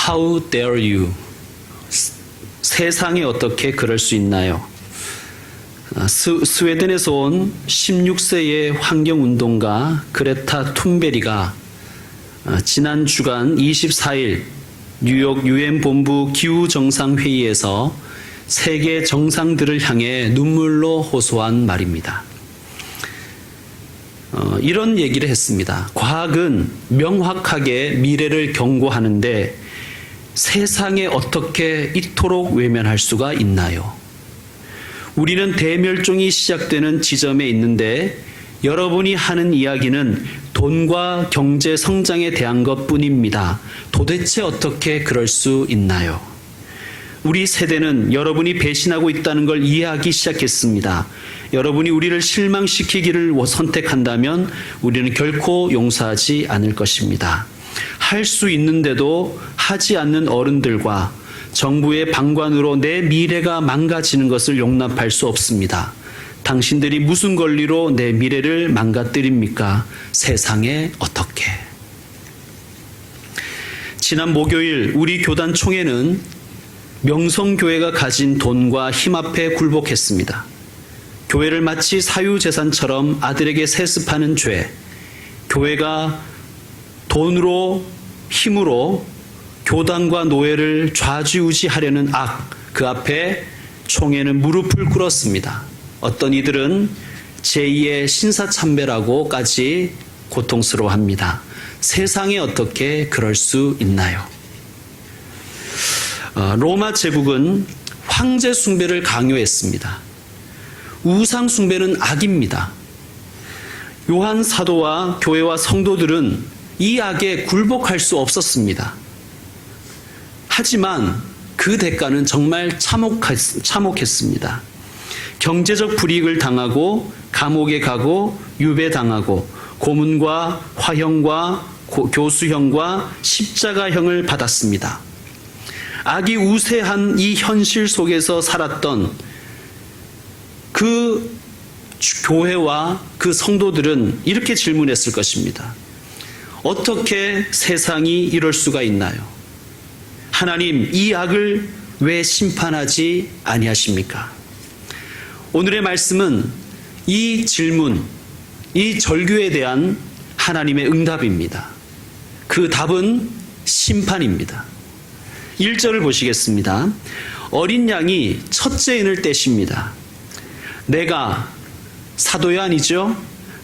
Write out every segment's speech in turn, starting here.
How dare you? 세상에 어떻게 그럴 수 있나요? 스웨덴에서 온 16세의 환경운동가 그레타 툰베리가 지난 주간 24일 뉴욕 유엔 본부 기후정상회의에서 세계 정상들을 향해 눈물로 호소한 말입니다. 이런 얘기를 했습니다. 과학은 명확하게 미래를 경고하는데 세상에 어떻게 이토록 외면할 수가 있나요? 우리는 대멸종이 시작되는 지점에 있는데 여러분이 하는 이야기는 돈과 경제 성장에 대한 것뿐입니다. 도대체 어떻게 그럴 수 있나요? 우리 세대는 여러분이 배신하고 있다는 걸 이해하기 시작했습니다. 여러분이 우리를 실망시키기를 선택한다면 우리는 결코 용서하지 않을 것입니다. 할 수 있는데도 하지 않는 어른들과 정부의 방관으로 내 미래가 망가지는 것을 용납할 수 없습니다. 당신들이 무슨 권리로 내 미래를 망가뜨립니까? 세상에 어떻게? 지난 목요일 우리 교단 총회는 명성교회가 가진 돈과 힘 앞에 굴복했습니다. 교회를 마치 사유재산처럼 아들에게 세습하는 죄, 교회가 돈으로 힘으로 교단과 노예를 좌지우지하려는 악, 그 앞에 총회는 무릎을 꿇었습니다. 어떤 이들은 제2의 신사참배라고까지 고통스러워합니다. 세상에 어떻게 그럴 수 있나요? 로마 제국은 황제 숭배를 강요했습니다. 우상 숭배는 악입니다. 요한 사도와 교회와 성도들은 이 악에 굴복할 수 없었습니다. 하지만 그 대가는 정말 참혹했습니다. 경제적 불이익을 당하고 감옥에 가고 유배당하고 고문과 화형과 교수형과 십자가형을 받았습니다. 악이 우세한 이 현실 속에서 살았던 그 교회와 그 성도들은 이렇게 질문했을 것입니다. 어떻게 세상이 이럴 수가 있나요? 하나님, 이 악을 왜 심판하지 아니하십니까? 오늘의 말씀은 이 질문, 이 절규에 대한 하나님의 응답입니다. 그 답은 심판입니다. 1절을 보시겠습니다. 어린 양이 첫째인을 떼십니다. 내가 사도 요한이죠.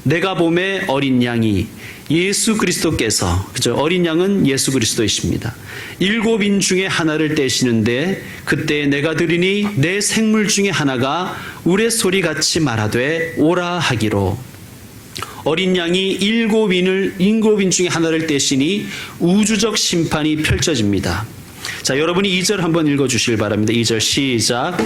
내가 봄에 어린 양이 예수 그리스도께서, 그죠? 어린 양은 예수 그리스도이십니다. 7인 중에 하나를 떼시는데 그때 내가 들으니 내 생물 중에 하나가 우레소리 같이 말하되 오라 하기로. 어린 양이 7인 중에 하나를 떼시니 우주적 심판이 펼쳐집니다. 자, 여러분이 2절 한번 읽어주시길 바랍니다. 2절 시작.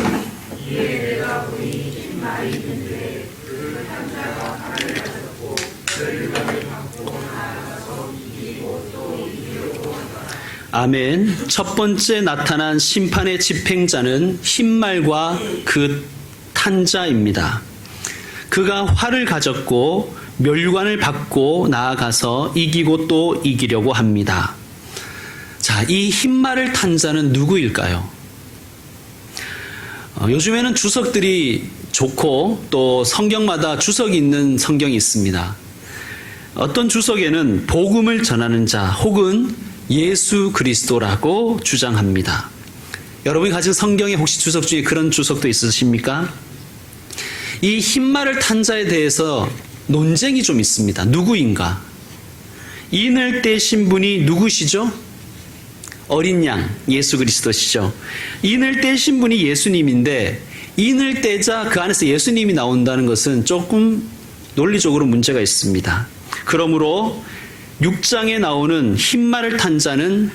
아멘. 첫 번째 나타난 심판의 집행자는 흰말과 그 탄자입니다. 그가 활을 가졌고 멸관을 받고 나아가서 이기고 또 이기려고 합니다. 자, 이 흰말을 탄 자는 누구일까요? 요즘에는 주석들이 좋고 또 성경마다 주석이 있는 성경이 있습니다. 어떤 주석에는 복음을 전하는 자 혹은 예수 그리스도라고 주장합니다. 여러분이 가진 성경에 혹시 주석 중에 그런 주석도 있으십니까? 이 흰말을 탄 자에 대해서 논쟁이 좀 있습니다. 누구인가? 인을 떼신 분이 누구시죠? 어린 양, 예수 그리스도시죠. 인을 떼신 분이 예수님인데 인을 떼자 그 안에서 예수님이 나온다는 것은 조금 논리적으로 문제가 있습니다. 그러므로 6장에 나오는 흰말을 탄 자는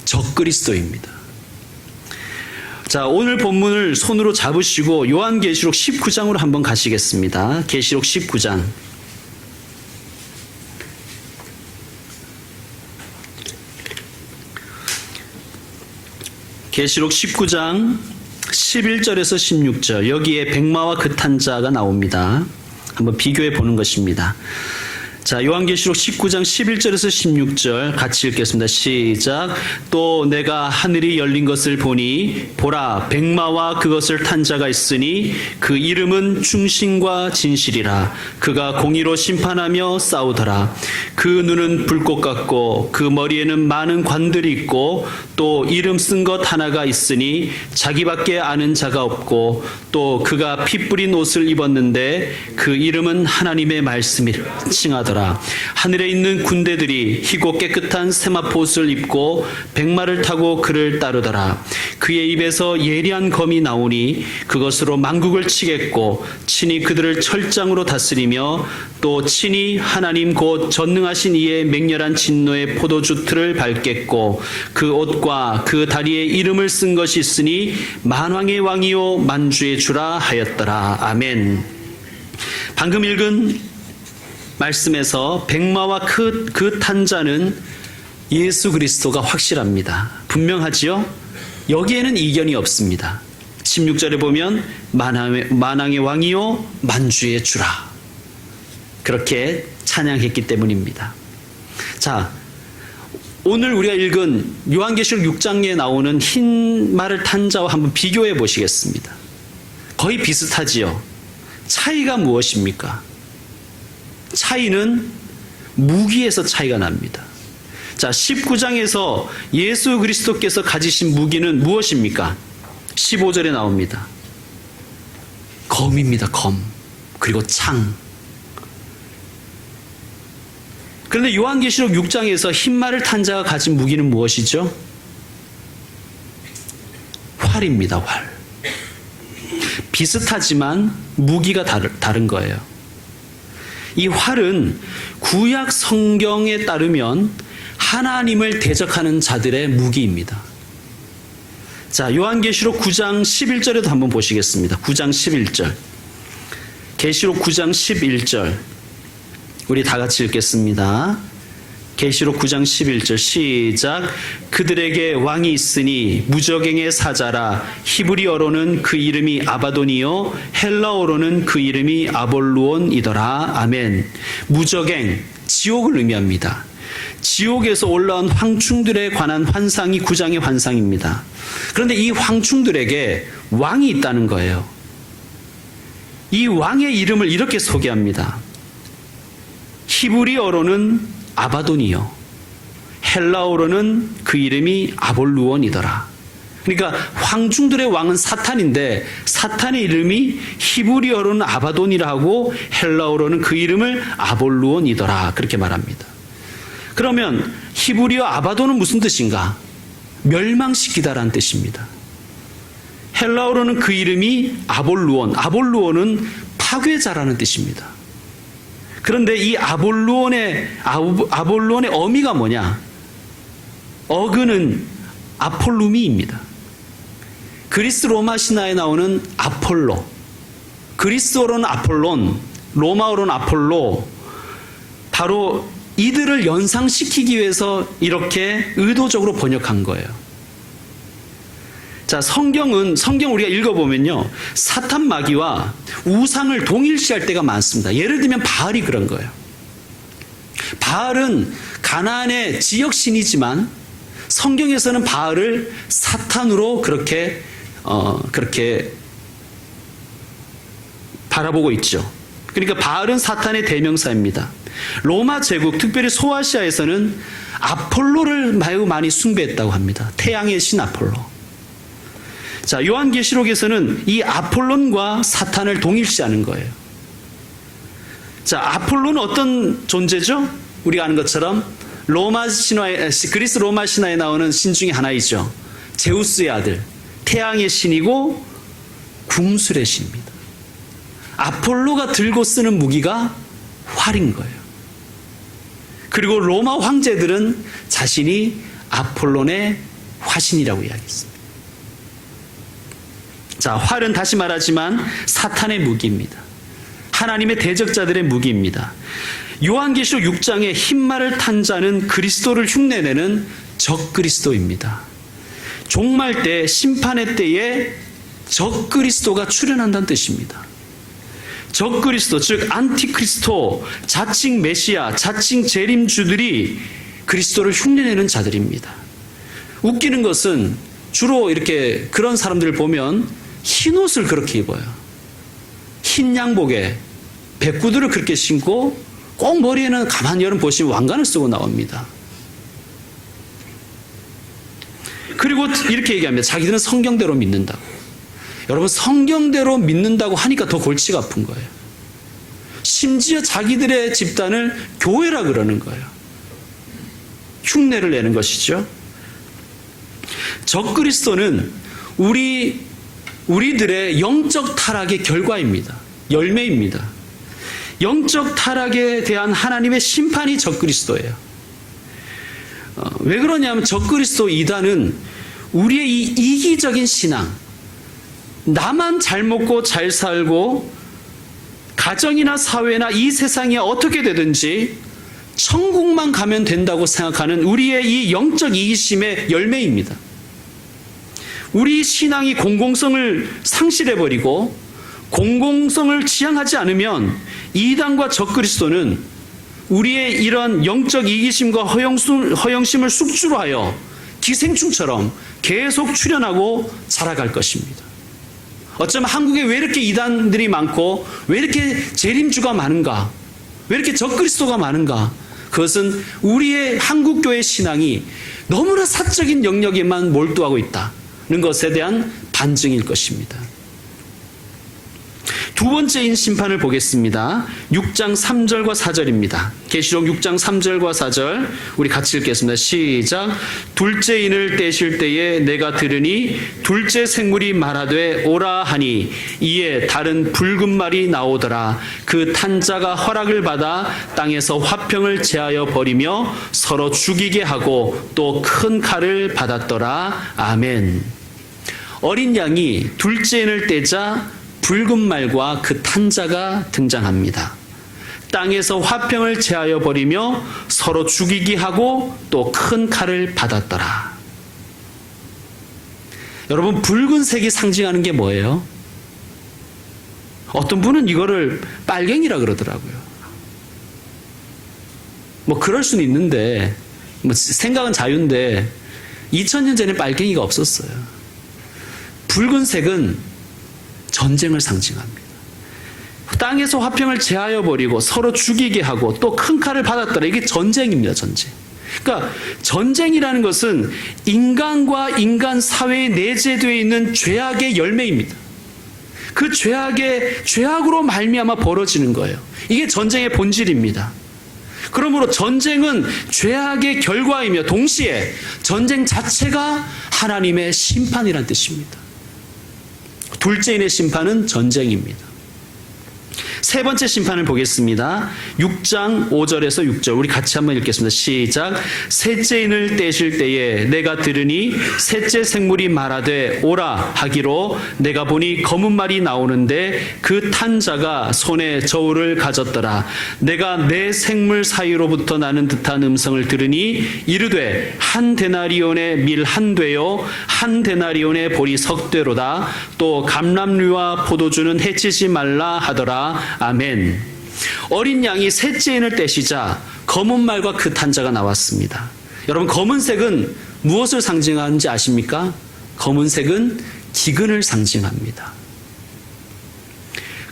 적그리스도입니다. 자, 오늘 본문을 손으로 잡으시고 요한계시록 19장으로 한번 가시겠습니다. 계시록 19장. 계시록 19장 11절에서 16절, 여기에 백마와 그 탄 자가 나옵니다. 한번 비교해 보는 것입니다. 자, 요한계시록 19장 11절에서 16절 같이 읽겠습니다. 시작. 또 내가 하늘이 열린 것을 보니 보라 백마와 그것을 탄 자가 있으니 그 이름은 충신과 진실이라. 그가 공의로 심판하며 싸우더라. 그 눈은 불꽃 같고 그 머리에는 많은 관들이 있고 또 이름 쓴 것 하나가 있으니 자기밖에 아는 자가 없고 또 그가 피 뿌린 옷을 입었는데 그 이름은 하나님의 말씀이라 칭하더라. 하늘에 있는 군대들이 희고 깨끗한 세마포옷을 입고 백마를 타고 그를 따르더라. 그의 입에서 예리한 검이 나오니 그것으로 만국을 치겠고 친히 그들을 철장으로 다스리며 또 친히 하나님 곧 전능하신 이의 맹렬한 진노의 포도주 틀을 밟겠고 그 옷과 그 다리에 이름을 쓴 것이 있으니 만왕의 왕이요 만주의 주라 하였더라. 아멘. 방금 읽은 말씀에서 백마와 그 탄자는 예수 그리스도가 확실합니다. 분명하지요? 여기에는 이견이 없습니다. 16절에 보면 만왕의 왕이요 만주의 주라. 그렇게 찬양했기 때문입니다. 자, 오늘 우리가 읽은 요한계시록 6장에 나오는 흰 말을 탄 자와 한번 비교해 보시겠습니다. 거의 비슷하지요. 차이가 무엇입니까? 차이는 무기에서 차이가 납니다. 자, 19장에서 예수 그리스도께서 가지신 무기는 무엇입니까? 15절에 나옵니다. 검입니다. 검. 그리고 창. 그런데 요한계시록 6장에서 흰말을 탄 자가 가진 무기는 무엇이죠? 활입니다. 활. 비슷하지만 무기가 다른 거예요. 이 활은 구약 성경에 따르면 하나님을 대적하는 자들의 무기입니다. 자, 요한계시록 9장 11절에도 한번 보시겠습니다. 9장 11절. 계시록 9장 11절. 우리 다 같이 읽겠습니다. 계시록 9장 11절 시작. 그들에게 왕이 있으니 무저갱의 사자라. 히브리어로는 그 이름이 아바돈이요 헬라어로는 그 이름이 아볼루온이더라. 아멘. 무저갱, 지옥을 의미합니다. 지옥에서 올라온 황충들에 관한 환상이 9장의 환상입니다. 그런데 이 황충들에게 왕이 있다는 거예요. 이 왕의 이름을 이렇게 소개합니다. 히브리어로는 아바돈이요 헬라어로는 그 이름이 아볼루온이더라. 그러니까 황충들의 왕은 사탄인데 사탄의 이름이 히브리어로는 아바돈이라 하고 헬라어로는 그 이름을 아볼루온이더라. 그렇게 말합니다. 그러면 히브리어 아바돈은 무슨 뜻인가? 멸망시키다라는 뜻입니다. 헬라어로는 그 이름이 아볼루온. 아볼루온은 파괴자라는 뜻입니다. 그런데 이 아볼루온의 어미가 뭐냐? 어근은 아폴루미입니다. 그리스 로마 신화에 나오는 아폴로, 그리스어로는 아폴론, 로마어로는 아폴로, 바로 이들을 연상시키기 위해서 이렇게 의도적으로 번역한 거예요. 자, 성경 우리가 읽어보면요, 사탄 마귀와 우상을 동일시할 때가 많습니다. 예를 들면 바알이 그런 거예요. 바알은 가나안의 지역신이지만 성경에서는 바알을 사탄으로 그렇게 바라보고 있죠. 그러니까 바알은 사탄의 대명사입니다. 로마 제국, 특별히 소아시아에서는 아폴로를 매우 많이 숭배했다고 합니다. 태양의 신 아폴로. 자, 요한계시록에서는 이 아폴론과 사탄을 동일시하는 거예요. 자, 아폴로는 어떤 존재죠? 우리가 아는 것처럼 그리스 로마 신화에 나오는 신 중에 하나이죠. 제우스의 아들, 태양의 신이고 궁술의 신입니다. 아폴로가 들고 쓰는 무기가 활인 거예요. 그리고 로마 황제들은 자신이 아폴론의 화신이라고 이야기했습니다. 자, 활은 다시 말하지만 사탄의 무기입니다. 하나님의 대적자들의 무기입니다. 요한계시록 6장에 흰말을 탄 자는 그리스도를 흉내내는 적그리스도입니다. 종말 때, 심판의 때에 적그리스도가 출현한다는 뜻입니다. 적그리스도, 즉 안티크리스토, 자칭 메시아, 자칭 재림주들이 그리스도를 흉내내는 자들입니다. 웃기는 것은 주로 이렇게 그런 사람들을 보면 흰 옷을 그렇게 입어요. 흰 양복에 백구두를 그렇게 신고 꼭 머리에는 가만히 여러분 보시면 왕관을 쓰고 나옵니다. 그리고 이렇게 얘기합니다. 자기들은 성경대로 믿는다고. 여러분, 성경대로 믿는다고 하니까 더 골치가 아픈 거예요. 심지어 자기들의 집단을 교회라 그러는 거예요. 흉내를 내는 것이죠. 적그리스도는 우리들의 영적 타락의 결과입니다. 열매입니다. 영적 타락에 대한 하나님의 심판이 적그리스도예요. 왜 그러냐면 적그리스도 이단은 우리의 이 이기적인 신앙, 나만 잘 먹고 잘 살고 가정이나 사회나 이 세상에 어떻게 되든지 천국만 가면 된다고 생각하는 우리의 이 영적 이기심의 열매입니다. 우리 신앙이 공공성을 상실해버리고 공공성을 지향하지 않으면 이단과 적그리스도는 우리의 이런 영적 이기심과 허영심을 숙주로 하여 기생충처럼 계속 출현하고 자라갈 것입니다. 어쩌면 한국에 왜 이렇게 이단들이 많고 왜 이렇게 재림주가 많은가, 왜 이렇게 적그리스도가 많은가, 그것은 우리의 한국교회 신앙이 너무나 사적인 영역에만 몰두하고 있다는 것에 대한 반증일 것입니다. 두 번째인 심판을 보겠습니다. 6장 3절과 4절입니다. 계시록 6장 3절과 4절 우리 같이 읽겠습니다. 시작. 둘째 인을 떼실 때에 내가 들으니 둘째 생물이 말하되 오라 하니 이에 다른 붉은 말이 나오더라. 그 탄 자가 허락을 받아 땅에서 화평을 제하여 버리며 서로 죽이게 하고 또 큰 칼을 받았더라. 아멘. 어린 양이 둘째 인을 떼자 붉은 말과 그 탄자가 등장합니다. 땅에서 화평을 제하여 버리며 서로 죽이게 하고 또 큰 칼을 받았더라. 여러분, 붉은색이 상징하는 게 뭐예요? 어떤 분은 이거를 빨갱이라 그러더라고요. 뭐 그럴 수는 있는데, 뭐 생각은 자유인데 2000년 전에 빨갱이가 없었어요. 붉은색은 전쟁을 상징합니다. 땅에서 화평을 제하여 버리고 서로 죽이게 하고 또 큰 칼을 받았더라. 이게 전쟁입니다. 전쟁. 그러니까 전쟁이라는 것은 인간과 인간 사회에 내재되어 있는 죄악의 열매입니다. 그 죄악으로 말미암아 벌어지는 거예요. 이게 전쟁의 본질입니다. 그러므로 전쟁은 죄악의 결과이며 동시에 전쟁 자체가 하나님의 심판이란 뜻입니다. 둘째인의 심판은 전쟁입니다. 세 번째 심판을 보겠습니다. 6장 5절에서 6절 우리 같이 한번 읽겠습니다. 시작. 셋째인을 떼실 때에 내가 들으니 셋째 생물이 말하되 오라 하기로 내가 보니 검은 말이 나오는데 그 탄 자가 손에 저울을 가졌더라. 내가 네 생물 사이로부터 나는 듯한 음성을 들으니 이르되 한 데나리온의 밀 한 되요 한 데나리온의 보리 석 되로다. 또 감람류와 포도주는 해치지 말라 하더라. 아멘. 어린 양이 셋째 인을 떼시자 검은 말과 그 탄자가 나왔습니다. 여러분, 검은색은 무엇을 상징하는지 아십니까? 검은색은 기근을 상징합니다.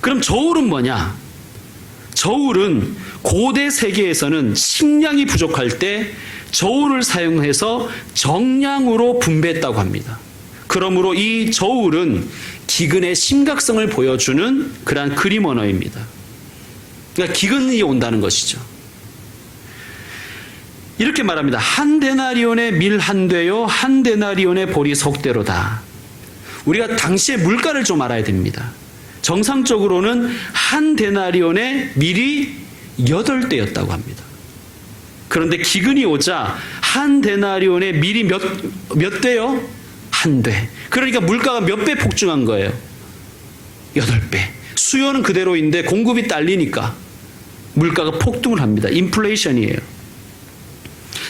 그럼 저울은 뭐냐? 저울은 고대 세계에서는 식량이 부족할 때 저울을 사용해서 정량으로 분배했다고 합니다. 그러므로 이 저울은 기근의 심각성을 보여주는 그러한 그림 언어입니다. 그러니까 기근이 온다는 것이죠. 이렇게 말합니다. 한 데나리온의 밀 한 되요 한 데나리온의 보리 석 되로다. 우리가 당시의 물가를 좀 알아야 됩니다. 정상적으로는 한 데나리온의 밀이 8대였다고 합니다. 그런데 기근이 오자 한 데나리온의 밀이 몇 대요? 한 대. 그러니까 물가가 몇 배 폭증한 거예요? 8배. 수요는 그대로인데 공급이 딸리니까 물가가 폭등을 합니다. 인플레이션이에요.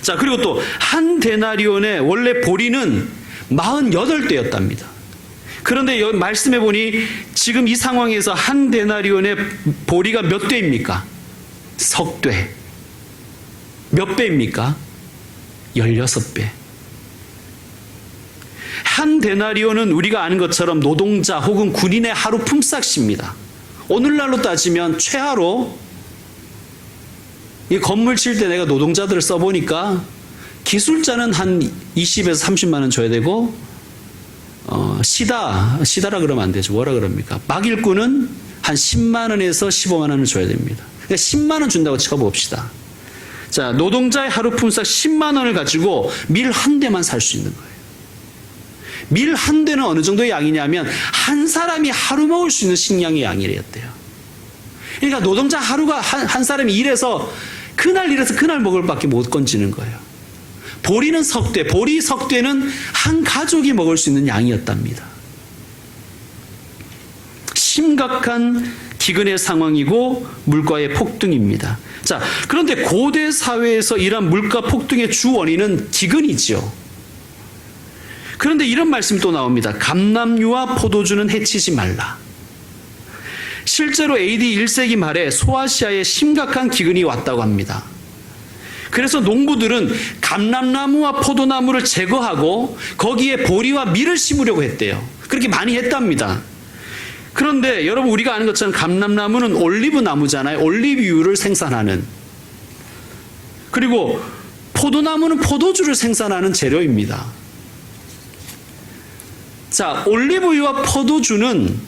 자, 그리고 또 한 데나리온의 원래 보리는 48대였답니다. 그런데 여기 말씀해 보니 지금 이 상황에서 한 데나리온의 보리가 몇 대입니까? 석대. 몇 배입니까? 16배. 한 데나리온은 우리가 아는 것처럼 노동자 혹은 군인의 하루 품삯입니다. 오늘날로 따지면 최하로 이 건물 칠 때 내가 노동자들을 써보니까 기술자는 한 20에서 30만 원 줘야 되고 시다라 그러면 안 되죠. 뭐라 그럽니까? 막일꾼은 한 10만 원에서 15만 원을 줘야 됩니다. 그러니까 10만 원 준다고 쳐봅시다. 자, 노동자의 하루 품삯 10만 원을 가지고 밀 한 대만 살 수 있는 거예요. 밀 한 대는 어느 정도의 양이냐면 한 사람이 하루 먹을 수 있는 식량의 양이랬대요. 그러니까 노동자 하루가 한 사람이 일해서 그날 먹을 밖에 못 건지는 거예요. 보리는 석대, 보리 석대는 한 가족이 먹을 수 있는 양이었답니다. 심각한 기근의 상황이고 물가의 폭등입니다. 자, 그런데 고대 사회에서 이러한 물가 폭등의 주 원인은 기근이지요. 그런데 이런 말씀이 또 나옵니다. 감람류와 포도주는 해치지 말라. 실제로 AD 1세기 말에 소아시아에 심각한 기근이 왔다고 합니다. 그래서 농부들은 감람나무와 포도나무를 제거하고 거기에 보리와 밀을 심으려고 했대요. 그렇게 많이 했답니다. 그런데 여러분 우리가 아는 것처럼 감람나무는 올리브 나무잖아요. 올리브유를 생산하는. 그리고 포도나무는 포도주를 생산하는 재료입니다. 자, 올리브유와 포도주는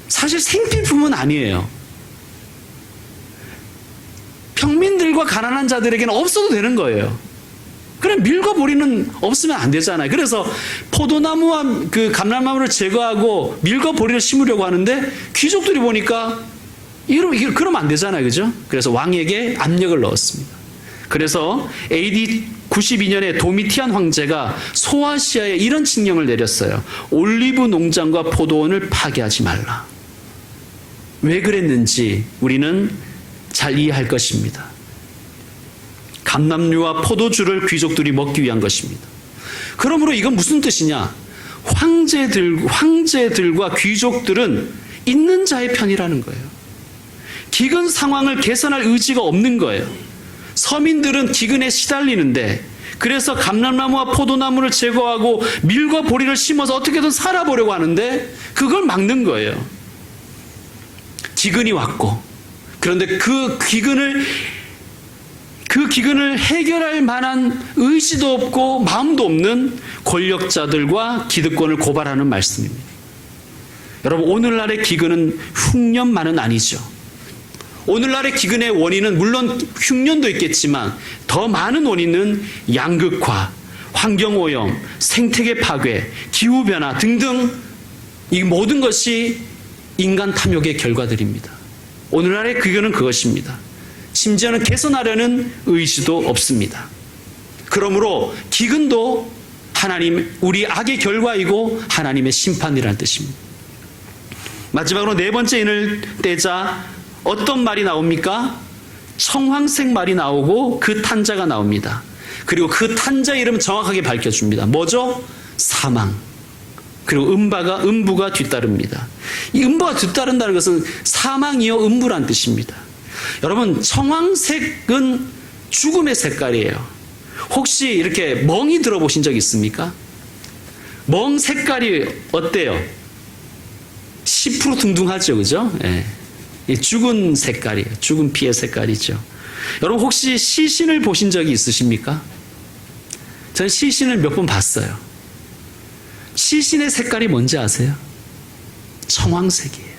사실 생필품은 아니에요. 평민들과 가난한 자들에게는 없어도 되는 거예요. 그럼 밀과 보리는 없으면 안 되잖아요. 그래서 포도나무와 그 감람나무를 제거하고 밀과 보리를 심으려고 하는데 귀족들이 보니까 그러면 안 되잖아요. 그죠? 그래서 왕에게 압력을 넣었습니다. 그래서 AD 92년에 도미티안 황제가 소아시아에 이런 칙령을 내렸어요. 올리브 농장과 포도원을 파괴하지 말라. 왜 그랬는지 우리는 잘 이해할 것입니다. 감람류와 포도주를 귀족들이 먹기 위한 것입니다. 그러므로 이건 무슨 뜻이냐? 황제들과 귀족들은 있는 자의 편이라는 거예요. 기근 상황을 개선할 의지가 없는 거예요. 서민들은 기근에 시달리는데 그래서 감람나무와 포도나무를 제거하고 밀과 보리를 심어서 어떻게든 살아보려고 하는데 그걸 막는 거예요. 기근이 왔고 그런데 그 기근을 해결할 만한 의지도 없고 마음도 없는 권력자들과 기득권을 고발하는 말씀입니다. 여러분 오늘날의 기근은 흉년만은 아니죠. 오늘날의 기근의 원인은 물론 흉년도 있겠지만 더 많은 원인은 양극화, 환경오염, 생태계 파괴, 기후변화 등등 이 모든 것이 인간 탐욕의 결과들입니다. 오늘날의 기근은 그것입니다. 심지어는 개선하려는 의지도 없습니다. 그러므로 기근도 우리 악의 결과이고 하나님의 심판이라는 뜻입니다. 마지막으로 네 번째 인을 떼자 어떤 말이 나옵니까? 청황색 말이 나오고 그 탄자가 나옵니다. 그리고 그 탄자 이름은 정확하게 밝혀줍니다. 뭐죠? 사망. 그리고 음부가 뒤따릅니다. 이 음부가 뒤따른다는 것은 사망이요 음부란 뜻입니다. 여러분 청황색은 죽음의 색깔이에요. 혹시 이렇게 멍이 들어보신 적 있습니까? 멍 색깔이 어때요? 10% 둥둥하죠, 그죠? 예. 죽은 색깔이에요. 죽은 피의 색깔이죠. 여러분 혹시 시신을 보신 적이 있으십니까? 전 시신을 몇 번 봤어요. 시신의 색깔이 뭔지 아세요? 청황색이에요.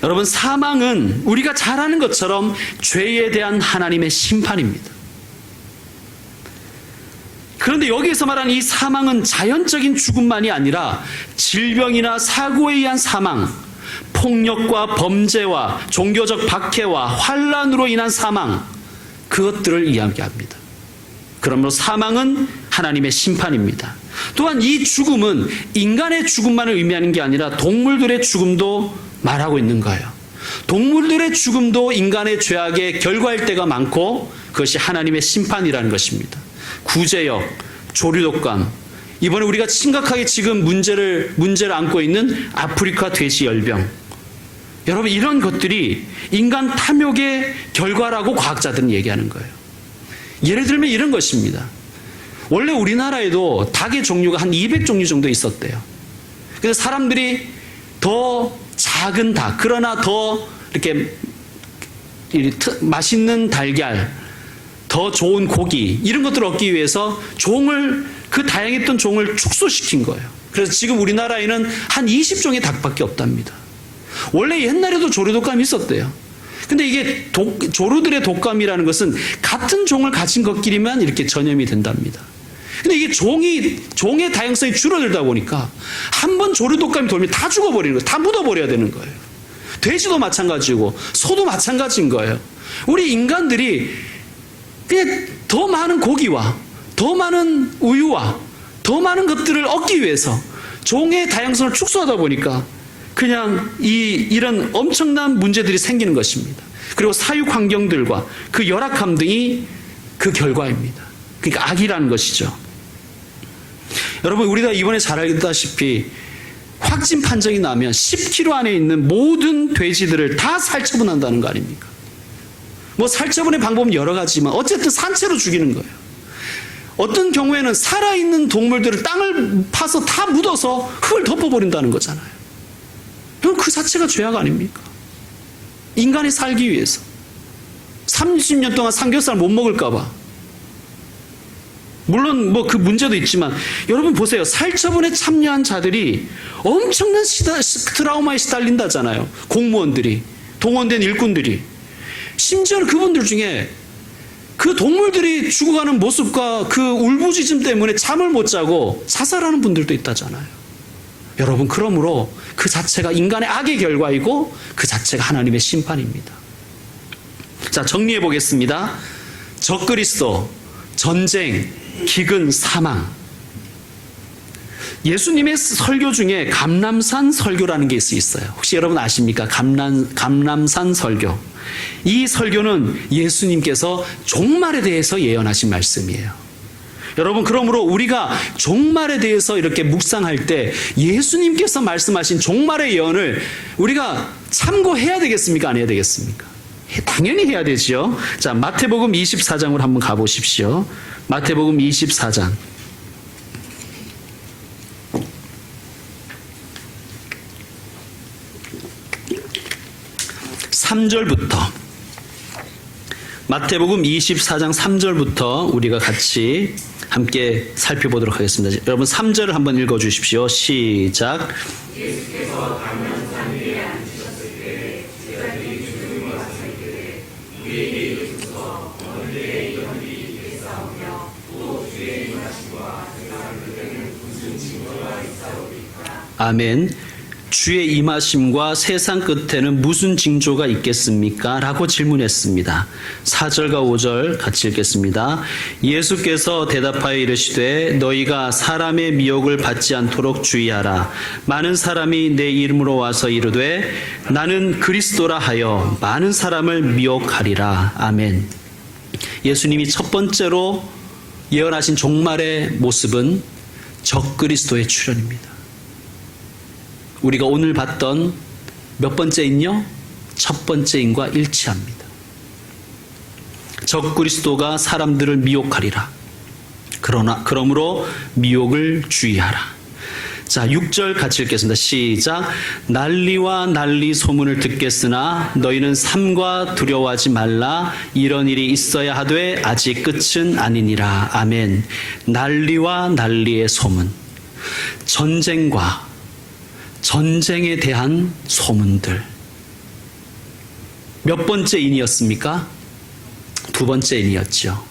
여러분 사망은 우리가 잘 아는 것처럼 죄에 대한 하나님의 심판입니다. 그런데 여기에서 말하는 이 사망은 자연적인 죽음만이 아니라 질병이나 사고에 의한 사망, 폭력과 범죄와 종교적 박해와 환란으로 인한 사망, 그것들을 이야기합니다. 그러므로 사망은 하나님의 심판입니다. 또한 이 죽음은 인간의 죽음만을 의미하는 게 아니라 동물들의 죽음도 말하고 있는 거예요. 동물들의 죽음도 인간의 죄악의 결과일 때가 많고 그것이 하나님의 심판이라는 것입니다. 구제역, 조류독감, 이번에 우리가 심각하게 지금 문제를 안고 있는 아프리카 돼지 열병. 여러분, 이런 것들이 인간 탐욕의 결과라고 과학자들은 얘기하는 거예요. 예를 들면 이런 것입니다. 원래 우리나라에도 닭의 종류가 한 200종류 정도 있었대요. 그래서 사람들이 더 작은 닭, 그러나 더 이렇게 맛있는 달걀, 더 좋은 고기, 이런 것들을 얻기 위해서 그 다양했던 종을 축소시킨 거예요. 그래서 지금 우리나라에는 한 20종의 닭밖에 없답니다. 원래 옛날에도 조류독감이 있었대요. 근데 이게 조류들의 독감이라는 것은 같은 종을 가진 것끼리만 이렇게 전염이 된답니다. 근데 이게 종의 다양성이 줄어들다 보니까 한 번 조류독감이 돌면 다 죽어버리는 거예요. 다 묻어버려야 되는 거예요. 돼지도 마찬가지고 소도 마찬가지인 거예요. 우리 인간들이 그냥 더 많은 고기와 더 많은 우유와 더 많은 것들을 얻기 위해서 종의 다양성을 축소하다 보니까 그냥 이런 엄청난 문제들이 생기는 것입니다. 그리고 사육 환경들과 그 열악함 등이 그 결과입니다. 그러니까 악이라는 것이죠. 여러분, 우리가 이번에 잘 알다시피 확진 판정이 나면 10km 안에 있는 모든 돼지들을 다 살처분한다는 거 아닙니까? 뭐 살처분의 방법은 여러 가지지만 어쨌든 산채로 죽이는 거예요. 어떤 경우에는 살아있는 동물들을 땅을 파서 다 묻어서 흙을 덮어버린다는 거잖아요. 그럼 그 자체가 죄악 아닙니까? 인간이 살기 위해서 30년 동안 삼겹살 못 먹을까봐. 물론 뭐 그 문제도 있지만 여러분 보세요. 살처분에 참여한 자들이 엄청난 트라우마에 시달린다잖아요. 공무원들이, 동원된 일꾼들이. 심지어는 그분들 중에 그 동물들이 죽어가는 모습과 그 울부짖음 때문에 잠을 못 자고 자살하는 분들도 있다잖아요. 여러분, 그러므로 그 자체가 인간의 악의 결과이고 그 자체가 하나님의 심판입니다. 자, 정리해 보겠습니다. 적그리스도, 전쟁, 기근, 사망. 예수님의 설교 중에 감람산 설교라는 게 있어요. 혹시 여러분 아십니까? 감람산 설교. 이 설교는 예수님께서 종말에 대해서 예언하신 말씀이에요. 여러분, 그러므로 우리가 종말에 대해서 이렇게 묵상할 때 예수님께서 말씀하신 종말의 예언을 우리가 참고해야 되겠습니까? 안 해야 되겠습니까? 당연히 해야 되죠. 자, 마태복음 24장으로 한번 가보십시오. 마태복음 24장. 3절부터, 마태복음 24장 3절부터 우리가 같이 함께 살펴보도록 하겠습니다. 여러분 3절을 한번 읽어주십시오. 시작. 예수께서 감람산 위에 앉으셨을 때 제자들이 주님을 왔을 때 우리에게 이르소서 어느 때에 이런 일이 있사오며 또 주의 임하심과 세상에는 무슨 징조가 있사오리까. 아멘. 주의 임하심과 세상 끝에는 무슨 징조가 있겠습니까? 라고 질문했습니다. 4절과 5절 같이 읽겠습니다. 예수께서 대답하여 이르시되 너희가 사람의 미혹을 받지 않도록 주의하라. 많은 사람이 내 이름으로 와서 이르되 나는 그리스도라 하여 많은 사람을 미혹하리라. 아멘. 예수님이 첫 번째로 예언하신 종말의 모습은 적그리스도의 출현입니다. 우리가 오늘 봤던 몇 번째인요? 첫 번째인과 일치합니다. 적그리스도가 사람들을 미혹하리라. 그러므로 미혹을 주의하라. 자, 6절 같이 읽겠습니다. 시작. 난리와 난리 소문을 듣겠으나 너희는 삼가 두려워하지 말라. 이런 일이 있어야 하되 아직 끝은 아니니라. 아멘. 난리와 난리의 소문. 전쟁에 대한 소문들. 몇 번째 인이었습니까? 두 번째 인이었죠.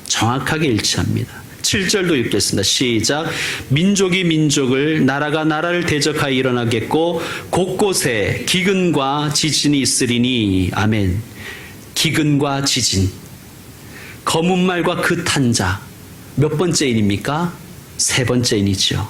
정확하게 일치합니다. 7절도 읽겠습니다. 시작. 민족이 민족을, 나라가 나라를 대적하여 일어나겠고 곳곳에 기근과 지진이 있으리니. 아멘. 기근과 지진. 검은 말과 그 탄자. 몇 번째 인입니까? 세 번째 인이죠.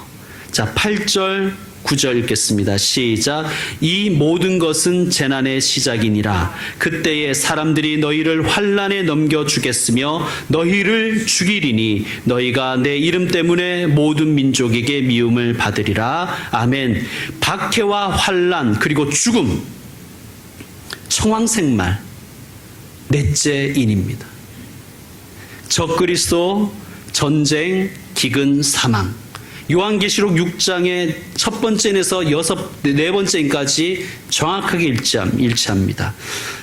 자, 8절 9절 읽겠습니다. 시작. 이 모든 것은 재난의 시작이니라. 그때에 사람들이 너희를 환난에 넘겨주겠으며 너희를 죽이리니 너희가 내 이름 때문에 모든 민족에게 미움을 받으리라. 아멘. 박해와 환난 그리고 죽음, 청황생말, 넷째 인입니다. 적그리스도, 전쟁, 기근, 사망. 요한계시록 6장의 첫 번째에서 네 번째까지 정확하게 일치합니다.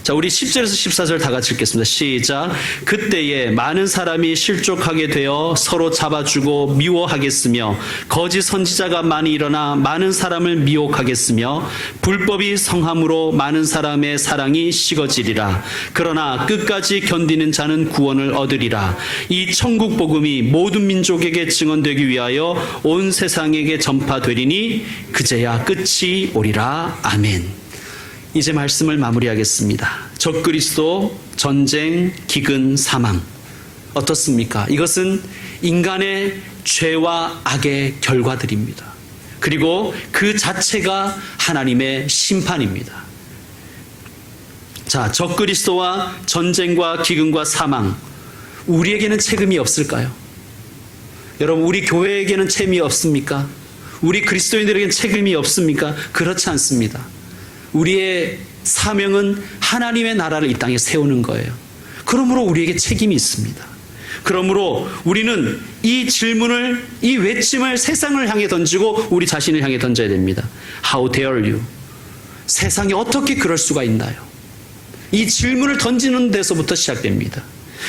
자, 우리 10절에서 14절 다 같이 읽겠습니다. 시작. 그때에 많은 사람이 실족하게 되어 서로 잡아주고 미워하겠으며 거짓 선지자가 많이 일어나 많은 사람을 미혹하겠으며 불법이 성함으로 많은 사람의 사랑이 식어지리라. 그러나 끝까지 견디는 자는 구원을 얻으리라. 이 천국 복음이 모든 민족에게 증언되기 위하여 온 세상에게 전파되리니 그제야 끝이 오리라. 아멘. 이제 말씀을 마무리하겠습니다. 적그리스도, 전쟁, 기근, 사망. 어떻습니까? 이것은 인간의 죄와 악의 결과들입니다. 그리고 그 자체가 하나님의 심판입니다. 자, 적그리스도와 전쟁과 기근과 사망. 우리에게는 책임이 없을까요? 여러분, 우리 교회에게는 책임이 없습니까? 우리 그리스도인들에게는 책임이 없습니까? 그렇지 않습니다. 우리의 사명은 하나님의 나라를 이 땅에 세우는 거예요. 그러므로 우리에게 책임이 있습니다. 그러므로 우리는 이 질문을, 이 외침을 세상을 향해 던지고 우리 자신을 향해 던져야 됩니다. How dare you? 세상에 어떻게 그럴 수가 있나요? 이 질문을 던지는 데서부터 시작됩니다.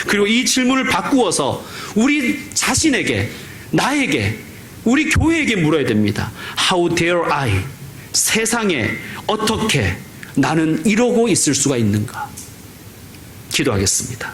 그리고 이 질문을 바꾸어서 우리 자신에게, 나에게, 우리 교회에게 물어야 됩니다. How dare I? 세상에 어떻게 나는 이러고 있을 수가 있는가? 기도하겠습니다.